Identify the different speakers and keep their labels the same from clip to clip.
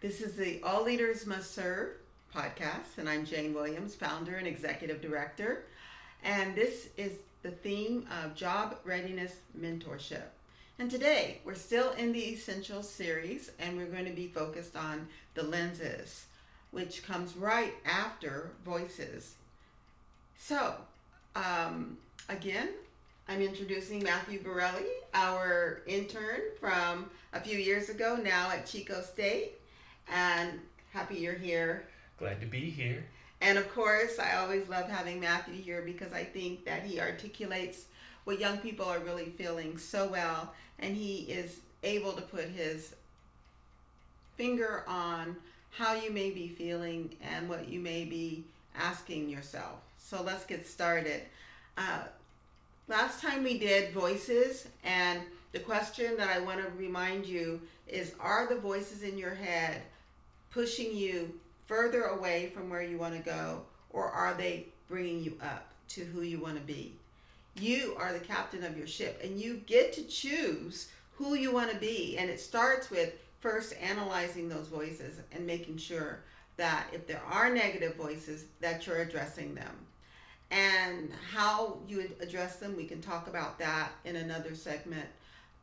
Speaker 1: This is the All Leaders Must Serve podcast, and I'm Jane Williams, founder and executive director. And this is the theme of job readiness mentorship. And today we're still in the Essentials series, and we're going to be focused on the lenses, which comes right after voices. So, again, I'm introducing Matthew Borelli, our intern from a few years ago, now at Chico State. And happy you're here.
Speaker 2: Glad to be here.
Speaker 1: And of course, I always love having Matthew here because I think that he articulates what young people are really feeling so well, and he is able to put his finger on how you may be feeling and what you may be asking yourself. So let's get started. Last time we did voices, and the question that I want to remind you is, are the voices in your head pushing you further away from where you want to go, or are they bringing you up to who you want to be? You are the captain of your ship, and you get to choose who you want to be. And it starts with first analyzing those voices and making sure that if there are negative voices, that you're addressing them. And how you address them, we can talk about that in another segment.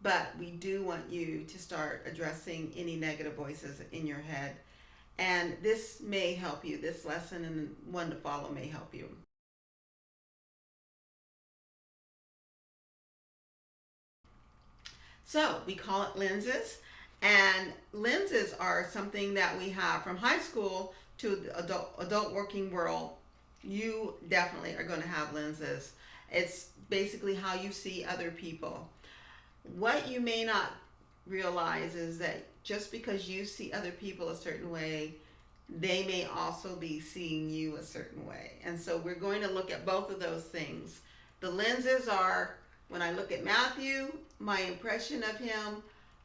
Speaker 1: But we do want you to start addressing any negative voices in your head. And this may help you. This lesson and one to follow may help you. So we call it lenses. And lenses are something that we have from high school to the adult working world. You definitely are going to have lenses. It's basically how you see other people. What you may not realize is that just because you see other people a certain way, they may also be seeing you a certain way. And so we're going to look at both of those things. The lenses are, when I look at Matthew, my impression of him,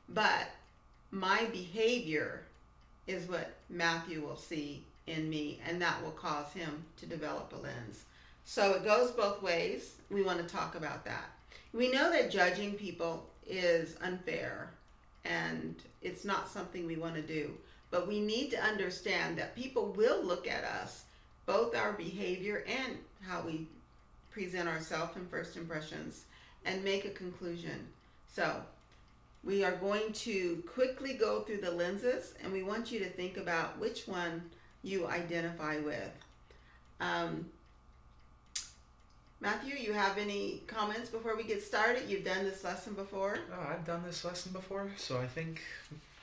Speaker 1: but my behavior is what Matthew will see in me, and that will cause him to develop a lens. So it goes both ways. We want to talk about that. We know that judging people is unfair, and it's not something we want to do. But we need to understand that people will look at us, both our behavior and how we present ourselves in first impressions, and make a conclusion. So we are going to quickly go through the lenses, and we want you to think about which one you identify with. Matthew, you have any comments before we get started? You've done this lesson before?
Speaker 2: Oh, I've done this lesson before, so I think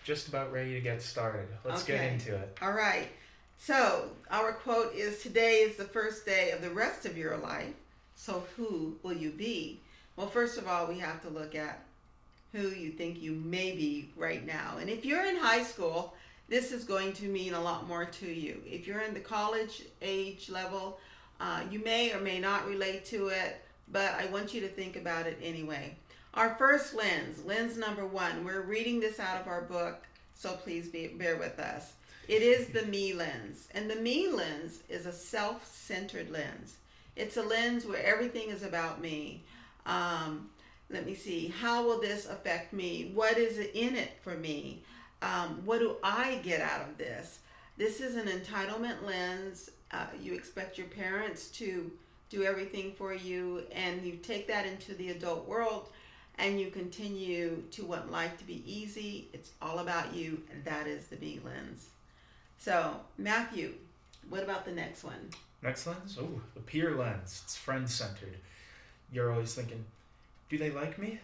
Speaker 2: just about ready to get started. Let's get into it.
Speaker 1: All right. So our quote is, today is the first day of the rest of your life. So who will you be? Well, first of all, we have to look at who you think you may be right now. And if you're in high school, this is going to mean a lot more to you. If you're in the college age level, you may or may not relate to it, but I want you to think about it anyway. Our first lens number one, we're reading this out of our book, so please bear with us. It is the me lens. And the me lens is a self-centered lens. It's a lens where everything is about me. Let me see, how will this affect me? What is in it for me? What do I get out of this? This is an entitlement lens. You expect your parents to do everything for you, and you take that into the adult world, and you continue to want life to be easy. It's all about you, and that is the me lens. So, Matthew, what about the next one?
Speaker 2: Next lens? Oh, the peer lens. It's friend-centered. You're always thinking, do they like me?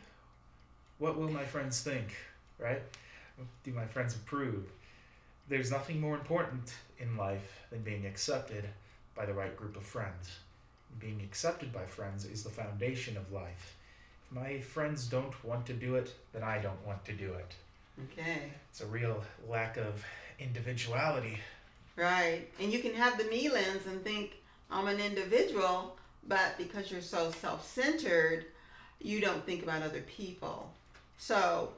Speaker 2: What will my friends think, right? Do my friends approve? There's nothing more important in life than being accepted by the right group of friends. Being accepted by friends is the foundation of life. If my friends don't want to do it, then I don't want to do it.
Speaker 1: Okay.
Speaker 2: It's a real lack of individuality.
Speaker 1: Right. And you can have the me lens and think, I'm an individual, but because you're so self-centered, you don't think about other people. So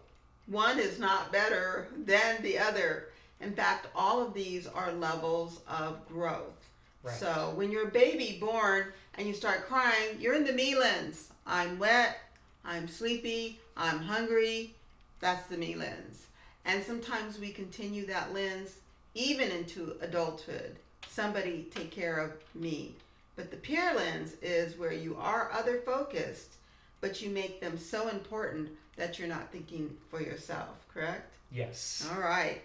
Speaker 1: one is not better than the other. In fact, all of these are levels of growth. Right. So when you're a baby born and you start crying, you're in the me lens. I'm wet, I'm sleepy, I'm hungry. That's the me lens. And sometimes we continue that lens even into adulthood. Somebody take care of me. But the peer lens is where you are other focused, but you make them so important that you're not thinking for yourself, correct?
Speaker 2: Yes.
Speaker 1: All right.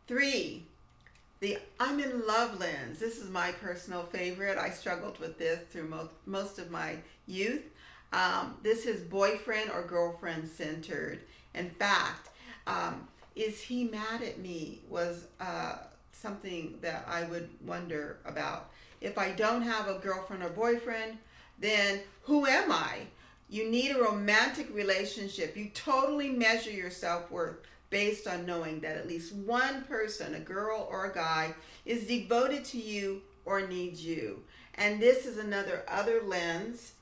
Speaker 1: 3, the I'm in love lens. This is my personal favorite. I struggled with this through most of my youth. This is boyfriend or girlfriend centered. In fact, is he mad at me was something that I would wonder about. If I don't have a girlfriend or boyfriend, then who am I? You need a romantic relationship. You totally measure your self-worth based on knowing that at least one person, a girl or a guy, is devoted to you or needs you. And this is other lens,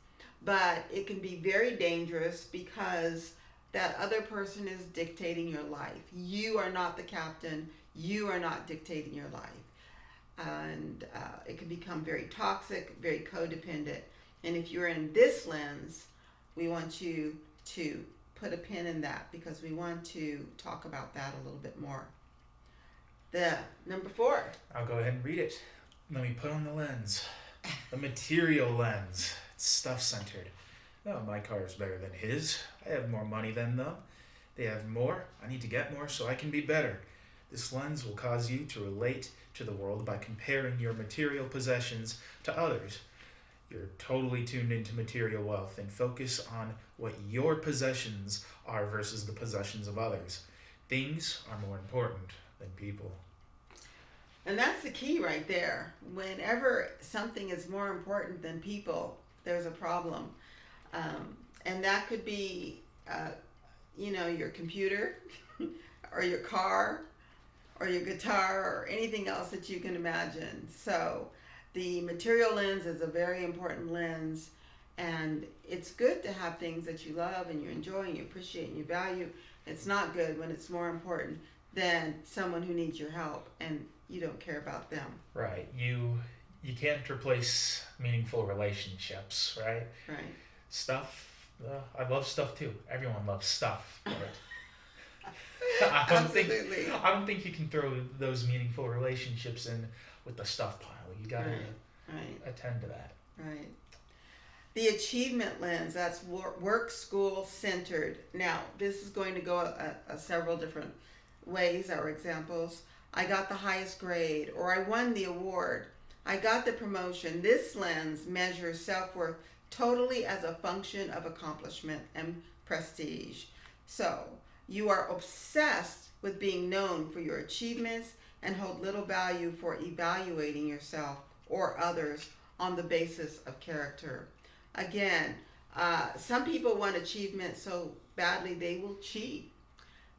Speaker 1: but it can be very dangerous because that other person is dictating your life. You are not the captain. You are not dictating your life. And it can become very toxic, very codependent. And if you're in this lens, we want you to put a pin in that because we want to talk about that a little bit more. The number 4.
Speaker 2: I'll go ahead and read it. Let me put on the lens. The material lens. It's stuff-centered. No, my car is better than his. I have more money than them. They have more. I need to get more so I can be better. This lens will cause you to relate to the world by comparing your material possessions to others. You're totally tuned into material wealth and focus on what your possessions are versus the possessions of others. Things are more important than people.
Speaker 1: And that's the key right there. Whenever something is more important than people, there's a problem. And that could be, your computer or your car or your guitar or anything else that you can imagine. So the material lens is a very important lens, and it's good to have things that you love and you enjoy and you appreciate and you value. It's not good when it's more important than someone who needs your help and you don't care about them.
Speaker 2: Right. You can't replace meaningful relationships, right?
Speaker 1: Right.
Speaker 2: Stuff. I love stuff too. Everyone loves stuff. But
Speaker 1: Absolutely.
Speaker 2: I don't think you can throw those meaningful relationships in with the stuff pile. You gotta attend to that.
Speaker 1: Right. The achievement lens, that's work, school centered. Now, this is going to go several different ways or examples. I got the highest grade, or I won the award. I got the promotion. This lens measures self-worth totally as a function of accomplishment and prestige. So, you are obsessed with being known for your achievements and hold little value for evaluating yourself or others on the basis of character. Again, some people want achievement so badly they will cheat.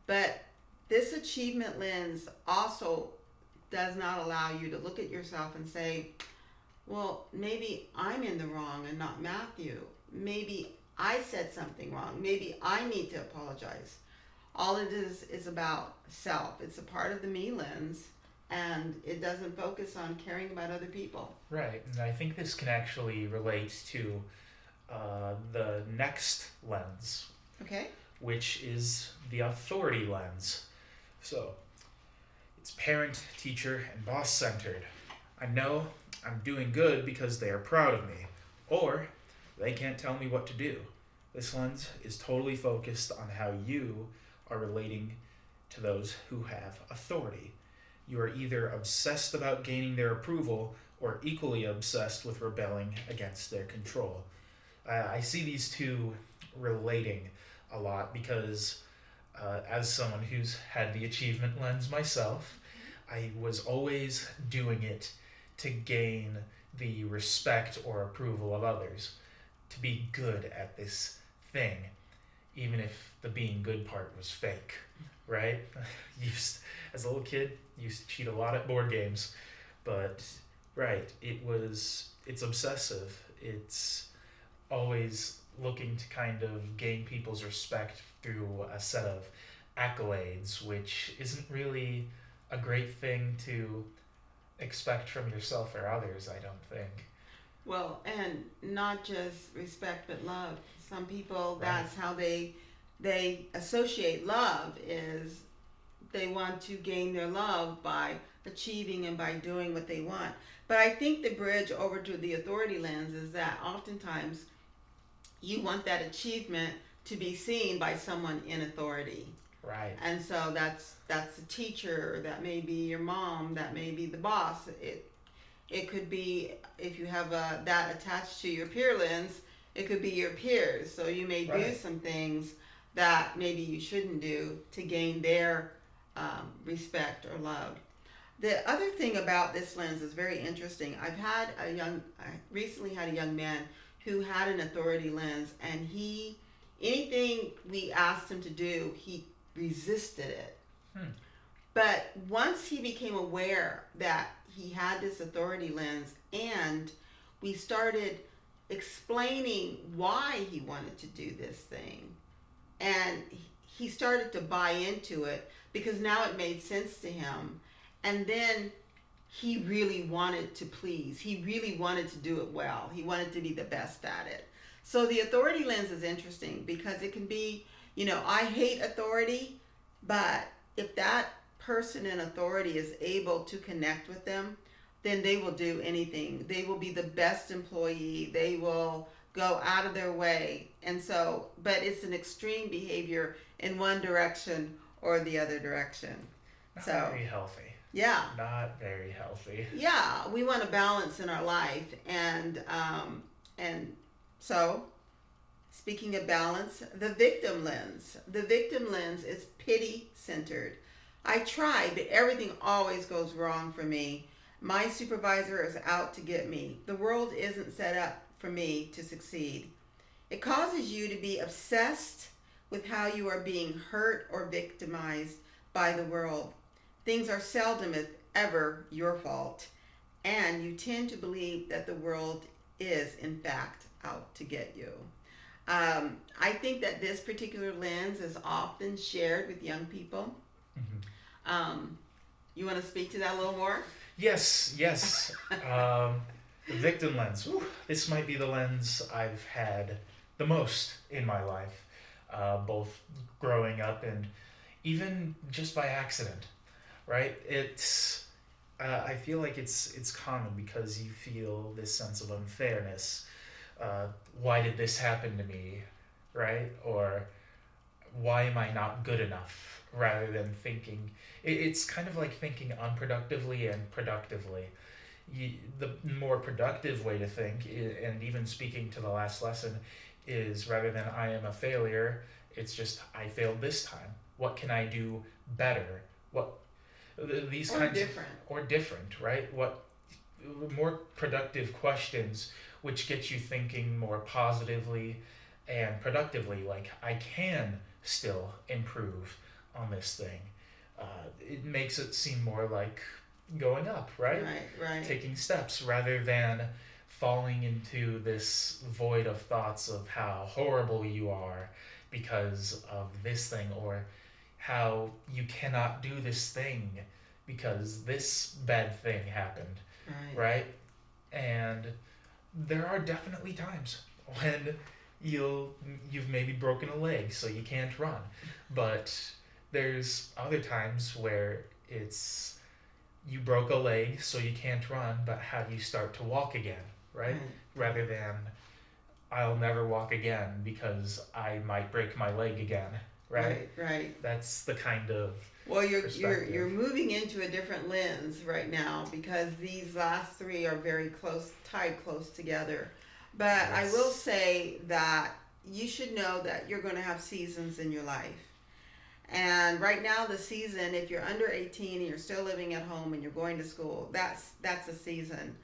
Speaker 1: But this achievement lens also does not allow you to look at yourself and say, well, maybe I'm in the wrong and not Matthew. Maybe I said something wrong. Maybe I need to apologize. All it is about self. It's a part of the me lens, and it doesn't focus on caring about other people.
Speaker 2: Right, and I think this can actually relate to the next lens.
Speaker 1: Okay.
Speaker 2: Which is the authority lens. So, it's parent, teacher, and boss centered. I know I'm doing good because they are proud of me, or they can't tell me what to do. This lens is totally focused on how you are relating to those who have authority. You are either obsessed about gaining their approval or equally obsessed with rebelling against their control. I see these two relating a lot because as someone who's had the achievement lens myself, I was always doing it to gain the respect or approval of others, to be good at this thing, even if the being good part was fake, right? As a little kid, used to cheat a lot at board games, but right, it's obsessive. It's always looking to kind of gain people's respect through a set of accolades, which isn't really a great thing to expect from yourself or others, I don't think.
Speaker 1: Well, and not just respect but love. Some people,
Speaker 2: Right.
Speaker 1: that's how they associate love, is They want to gain their love by achieving and by doing what they want. But I think the bridge over to the authority lens is that oftentimes you want that achievement to be seen by someone in authority.
Speaker 2: Right.
Speaker 1: And so that's the teacher, that may be your mom, that may be the boss. It could be, if you have that attached to your peer lens, it could be your peers. So you may do
Speaker 2: Right.
Speaker 1: some things that maybe you shouldn't do to gain their respect or love. The other thing about this lens is very interesting. I recently had a young man who had an authority lens, and anything we asked him to do, he resisted it.
Speaker 2: Hmm.
Speaker 1: But once he became aware that he had this authority lens, and we started explaining why he wanted to do this thing, and he started to buy into it because now it made sense to him. And then he really wanted to please. He really wanted to do it well. He wanted to be the best at it. So the authority lens is interesting because it can be, I hate authority, but if that person in authority is able to connect with them, then they will do anything. They will be the best employee. They will go out of their way. And so, but it's an extreme behavior in one direction or the other direction.
Speaker 2: Not
Speaker 1: So,
Speaker 2: very healthy.
Speaker 1: yeah.
Speaker 2: Not very healthy.
Speaker 1: Yeah, we want a balance in our life, and so, speaking of balance, the victim lens. The victim lens is pity centered. I try, but everything always goes wrong for me. My supervisor is out to get me. The world isn't set up for me to succeed. It causes you to be obsessed with how you are being hurt or victimized by the world. Things are seldom, if ever, your fault, and you tend to believe that the world is, in fact, out to get you. I think that this particular lens is often shared with young people. You want to speak to that a little more?
Speaker 2: Yes. The victim lens. Whew, this might be the lens I've had the most in my life, both growing up and even just by accident. Right? It's I feel like it's common because you feel this sense of unfairness. Why did this happen to me? Right? Or why am I not good enough? Rather than thinking, it's kind of like thinking unproductively and productively. The more productive way to think, and even speaking to the last lesson, is rather than I am a failure, it's just I failed this time. What can I do better? What these
Speaker 1: Or
Speaker 2: kinds
Speaker 1: different.
Speaker 2: Or different, right? What more productive questions, which get you thinking more positively and productively, like I can still improve on this thing. It makes it seem more like going up, right?
Speaker 1: Right.
Speaker 2: Taking steps rather than falling into this void of thoughts of how horrible you are because of this thing, or how you cannot do this thing because this bad thing happened, right? And there are definitely times when you've maybe broken a leg so you can't run, but there's other times where it's you broke a leg so you can't run, but how do you start to walk again, right? Rather than I'll never walk again because I might break my leg again, right? That's the kind of
Speaker 1: Well, you're
Speaker 2: perspective.
Speaker 1: moving into a different lens right now because these last three are very tied close together. But I
Speaker 2: Yes.
Speaker 1: will say that you should know that you're going to have seasons in your life. And right now, the season, if you're under 18 and you're still living at home and you're going to school, that's a season.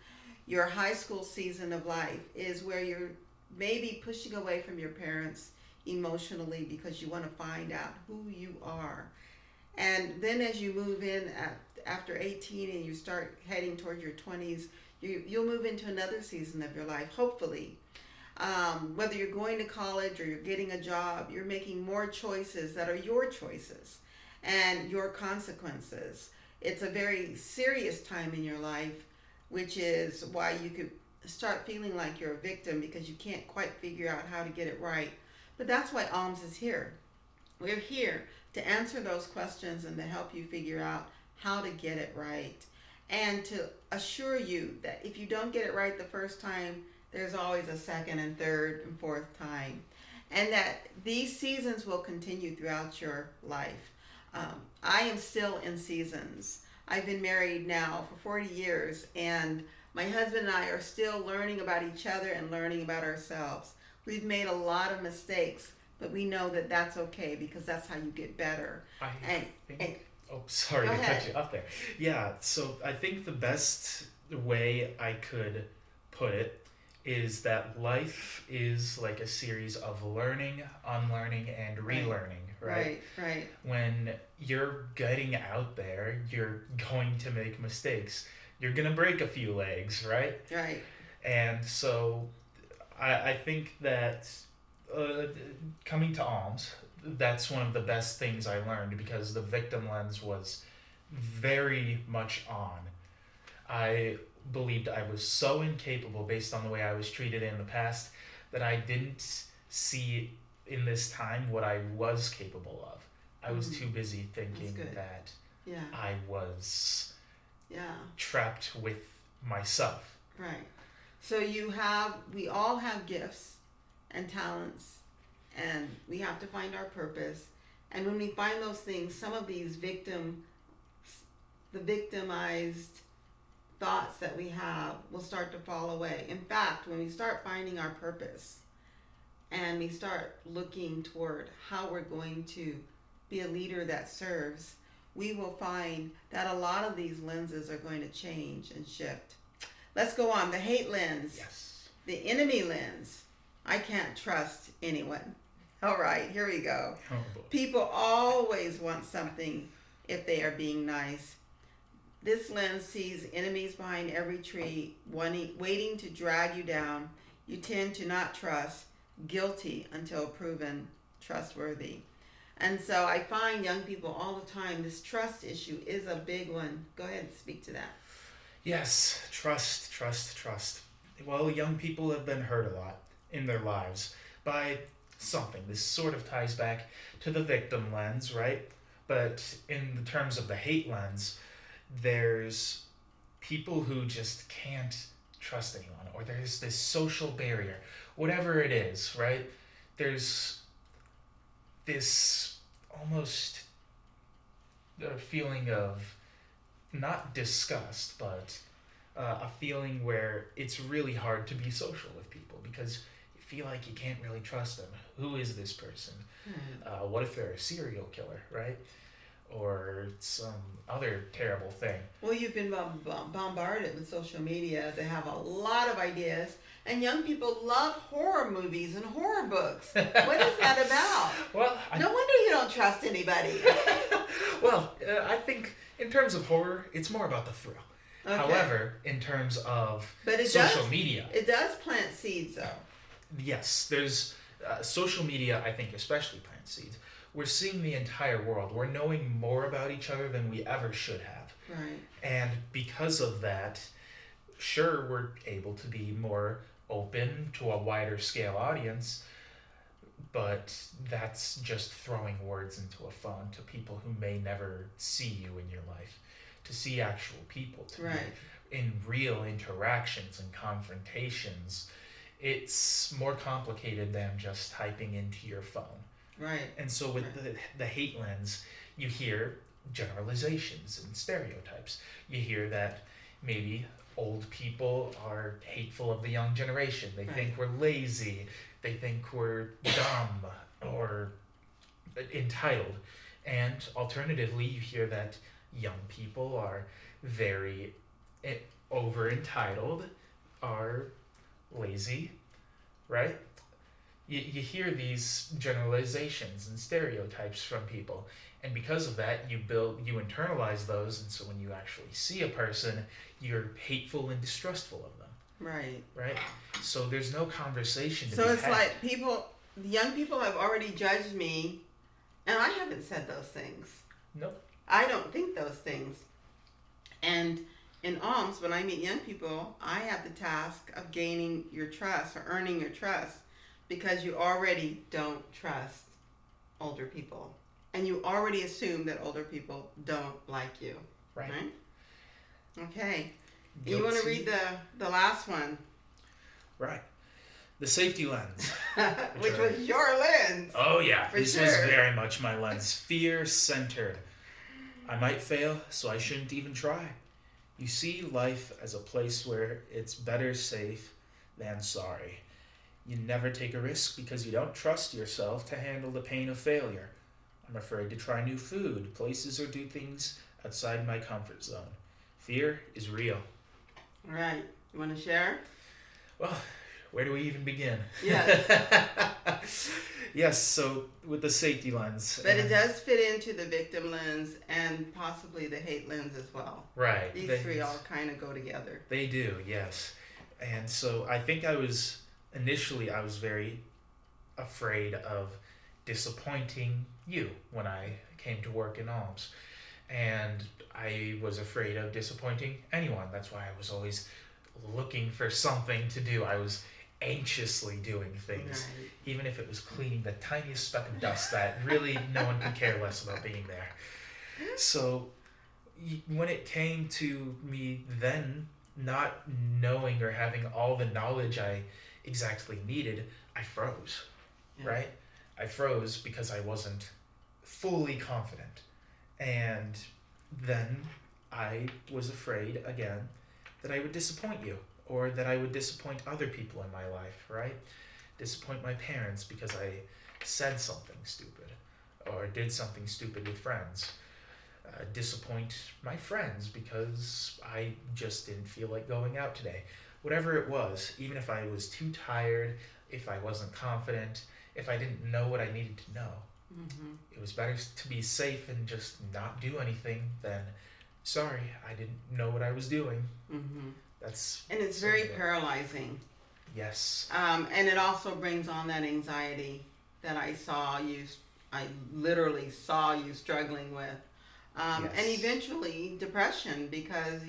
Speaker 1: Your high school season of life is where you're maybe pushing away from your parents emotionally because you want to find out who you are. And then as you move in after 18 and you start heading toward your 20s, you'll move into another season of your life, hopefully. Whether you're going to college or you're getting a job, you're making more choices that are your choices and your consequences. It's a very serious time in your life, which is why you could start feeling like you're a victim because you can't quite figure out how to get it right. But that's why ALMS is here. We're here to answer those questions and to help you figure out how to get it right. And to assure you that if you don't get it right the first time, there's always a second and third and fourth time. And that these seasons will continue throughout your life. I am still in seasons. I've been married now for 40 years, and my husband and I are still learning about each other and learning about ourselves. We've made a lot of mistakes, but we know that that's okay because that's how you get better.
Speaker 2: I
Speaker 1: And,
Speaker 2: think.
Speaker 1: and
Speaker 2: Oh, sorry
Speaker 1: Go
Speaker 2: to
Speaker 1: ahead.
Speaker 2: cut you off there. Yeah, so I think the best way I could put it is that life is like a series of learning, unlearning, and relearning, right?
Speaker 1: right,
Speaker 2: When you're getting out there, you're going to make mistakes. You're going to break a few legs, right?
Speaker 1: right.
Speaker 2: And so I think that uh, coming to ALMS, that's one of the best things I learned because the victim lens was very much on. I believed I was so incapable based on the way I was treated in the past that I didn't see in this time what I was capable of. I was too busy thinking
Speaker 1: good.
Speaker 2: that
Speaker 1: Yeah,
Speaker 2: I was
Speaker 1: yeah,
Speaker 2: trapped with myself.
Speaker 1: right. So we all have gifts and talents, and we have to find our purpose. And when we find those things, some of these the victimized thoughts that we have will start to fall away. In fact, when we start finding our purpose and we start looking toward how we're going to be a leader that serves, we will find that a lot of these lenses are going to change and shift. Let's go on. The hate lens,
Speaker 2: Yes.
Speaker 1: the enemy lens. I can't trust anyone. All right, here we go.
Speaker 2: Oh boy.
Speaker 1: People always want something if they are being nice. This lens sees enemies behind every tree, waiting to drag you down. You tend to not trust, guilty until proven trustworthy. And so I find young people all the time, this trust issue is a big one. Go ahead and speak to that.
Speaker 2: Yes, trust, trust, trust. Well, young people have been hurt a lot in their lives by something. This sort of ties back to the victim lens, right? But in the terms of the hate lens, there's people who just can't trust anyone, or there's this social barrier, whatever it is, right? There's this almost a feeling of not disgust, but a feeling where it's really hard to be social with people because you feel like you can't really trust them. Who is this person? What if they're a serial killer, right? Or some other terrible thing.
Speaker 1: Well, you've been bombarded with social media. They have a lot of ideas. And young people love horror movies and horror books. What is that about?
Speaker 2: Well,
Speaker 1: No wonder you don't trust anybody.
Speaker 2: I think in terms of horror, it's more about the thrill.
Speaker 1: Okay.
Speaker 2: However, in terms of
Speaker 1: But
Speaker 2: social media,
Speaker 1: it does plant seeds, though.
Speaker 2: yes, there's social media, I think, especially plant seeds. We're seeing the entire world. We're knowing more about each other than we ever should have.
Speaker 1: Right.
Speaker 2: And because of that, sure, we're able to be more open to a wider scale audience, but that's just throwing words into a phone to people who may never see you in your life, to see actual people, to
Speaker 1: Right.
Speaker 2: be in real interactions and confrontations. It's more complicated than just typing into your phone.
Speaker 1: Right.
Speaker 2: And so with the hate lens, you hear generalizations and stereotypes. You hear that maybe old people are hateful of the young generation. They
Speaker 1: Right.
Speaker 2: think we're lazy. They think we're dumb or entitled. And alternatively, you hear that young people are very over entitled, are lazy, right? You hear these generalizations and stereotypes from people, and because of that, you internalize those, and so when you actually see a person, you're hateful and distrustful of them,
Speaker 1: Right.
Speaker 2: right? So there's no conversation to
Speaker 1: So
Speaker 2: be
Speaker 1: it's
Speaker 2: had.
Speaker 1: like young people have already judged me, and I haven't said those things.
Speaker 2: Nope.
Speaker 1: I don't think those things. And in ALMS, when I meet young people, I have the task of gaining your trust or earning your trust because you already don't trust older people. and you already assume that older people don't like you.
Speaker 2: Right.
Speaker 1: Okay. You want to
Speaker 2: Guilty.
Speaker 1: read the last one?
Speaker 2: Right. The safety lens.
Speaker 1: Which was your lens.
Speaker 2: Oh yeah,
Speaker 1: For
Speaker 2: this
Speaker 1: sure.
Speaker 2: was very much my lens. Fear-centered. I might fail, so I shouldn't even try. You see life as a place where it's better safe than sorry. You never take a risk because you don't trust yourself to handle the pain of failure. I'm afraid to try new food, places, or do things outside my comfort zone. Fear is real.
Speaker 1: All right. You want to share?
Speaker 2: Well, where do we even begin?
Speaker 1: Yes.
Speaker 2: Yes, so with the safety lens.
Speaker 1: But it does fit into the victim lens and possibly the hate lens as well.
Speaker 2: Right.
Speaker 1: These three all kind of go together.
Speaker 2: They do, yes. And so I think initially I was very afraid of disappointing you when I came to work in ALMS. And I was afraid of disappointing anyone. That's why I was always looking for something to do. I was anxiously doing things,
Speaker 1: Right.
Speaker 2: even if it was cleaning the tiniest speck of dust that really no one could care less about being there. So when it came to me then not knowing or having all the knowledge I exactly needed, I froze,
Speaker 1: Yeah.
Speaker 2: right? I froze because I wasn't fully confident. And then I was afraid again that I would disappoint you, or that I would disappoint other people in my life, right? Disappoint my parents because I said something stupid or did something stupid with friends. Disappoint my friends because I just didn't feel like going out today. Whatever it was, even if I was too tired, if I wasn't confident, if I didn't know what I needed to know,
Speaker 1: Mm-hmm.
Speaker 2: it was better to be safe and just not do anything than, sorry, I didn't know what I was doing.
Speaker 1: Mm-hmm.
Speaker 2: And
Speaker 1: it's very paralyzing.
Speaker 2: Yes.
Speaker 1: And it also brings on that anxiety that I literally saw you struggling with.
Speaker 2: Yes.
Speaker 1: And eventually depression, because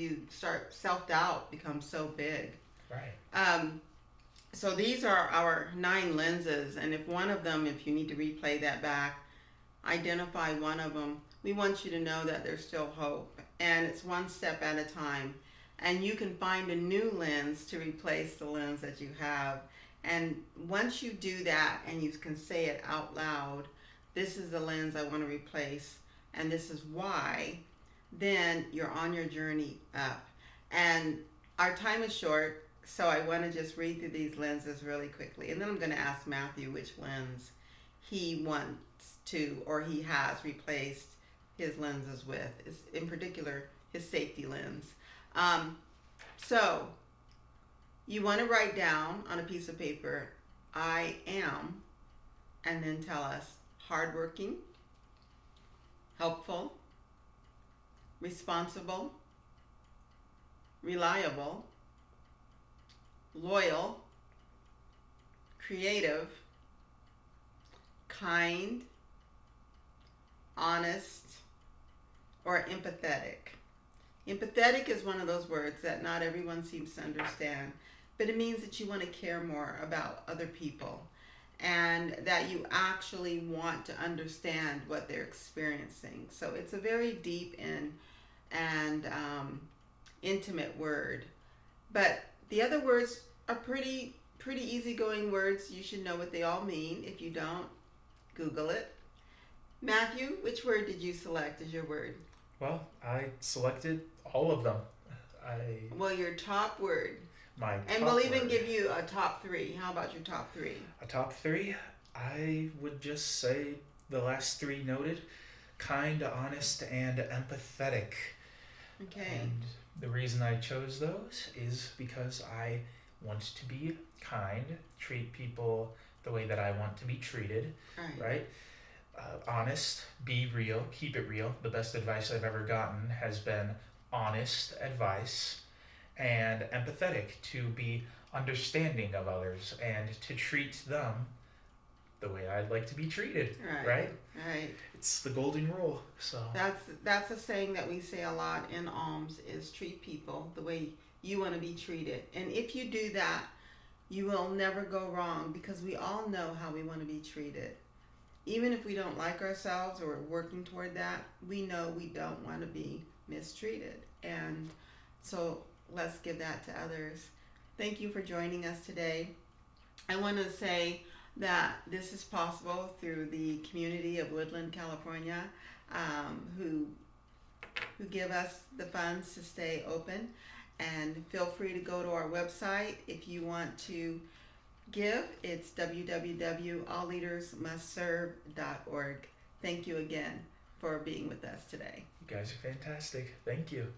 Speaker 1: self-doubt becomes so big.
Speaker 2: Right.
Speaker 1: So these are our 9 lenses, and if you need to replay that back, identify one of them, we want you to know that there's still hope, and it's one step at a time. And you can find a new lens to replace the lens that you have. And once you do that and you can say it out loud, this is the lens I want to replace, and this is why, then you're on your journey up. And our time is short, so I want to just read through these lenses really quickly. And then I'm going to ask Matthew which lens he wants to, or he has replaced his lenses with, in particular his safety lens. So you want to write down on a piece of paper, I am, and then tell us hardworking, helpful, responsible, reliable, loyal, creative, kind, honest, or empathetic. Empathetic is one of those words that not everyone seems to understand, but it means that you want to care more about other people and that you actually want to understand what they're experiencing. So it's a very deep and intimate word. But the other words are pretty easygoing words. You should know what they all mean. If you don't, Google it. Matthew, which word did you select as your word?
Speaker 2: Well, I selected all of them.
Speaker 1: Well, your top word.
Speaker 2: My top
Speaker 1: And we'll even
Speaker 2: word.
Speaker 1: give you a top 3. How about your top 3?
Speaker 2: A top 3? I would just say the last 3 noted: kind, honest, and empathetic.
Speaker 1: Okay.
Speaker 2: And the reason I chose those is because I want to be kind, treat people the way that I want to be treated, right? Honest, be real, keep it real. The best advice I've ever gotten has been honest advice. And empathetic, to be understanding of others and to treat them the way I'd like to be treated, right?
Speaker 1: Right.
Speaker 2: It's the golden rule. So
Speaker 1: that's a saying that we say a lot in ALMS, is treat people the way you want to be treated. And if you do that, you will never go wrong, because we all know how we want to be treated. even if we don't like ourselves or we're working toward that, we know we don't want to be mistreated. And so let's give that to others. Thank you for joining us today. I want to say that this is possible through the community of Woodland, California, who give us the funds to stay open. And feel free to go to our website if you want to give. It's www.allleadersmustserve.org. Thank you again for being with us today.
Speaker 2: You guys are fantastic. Thank you.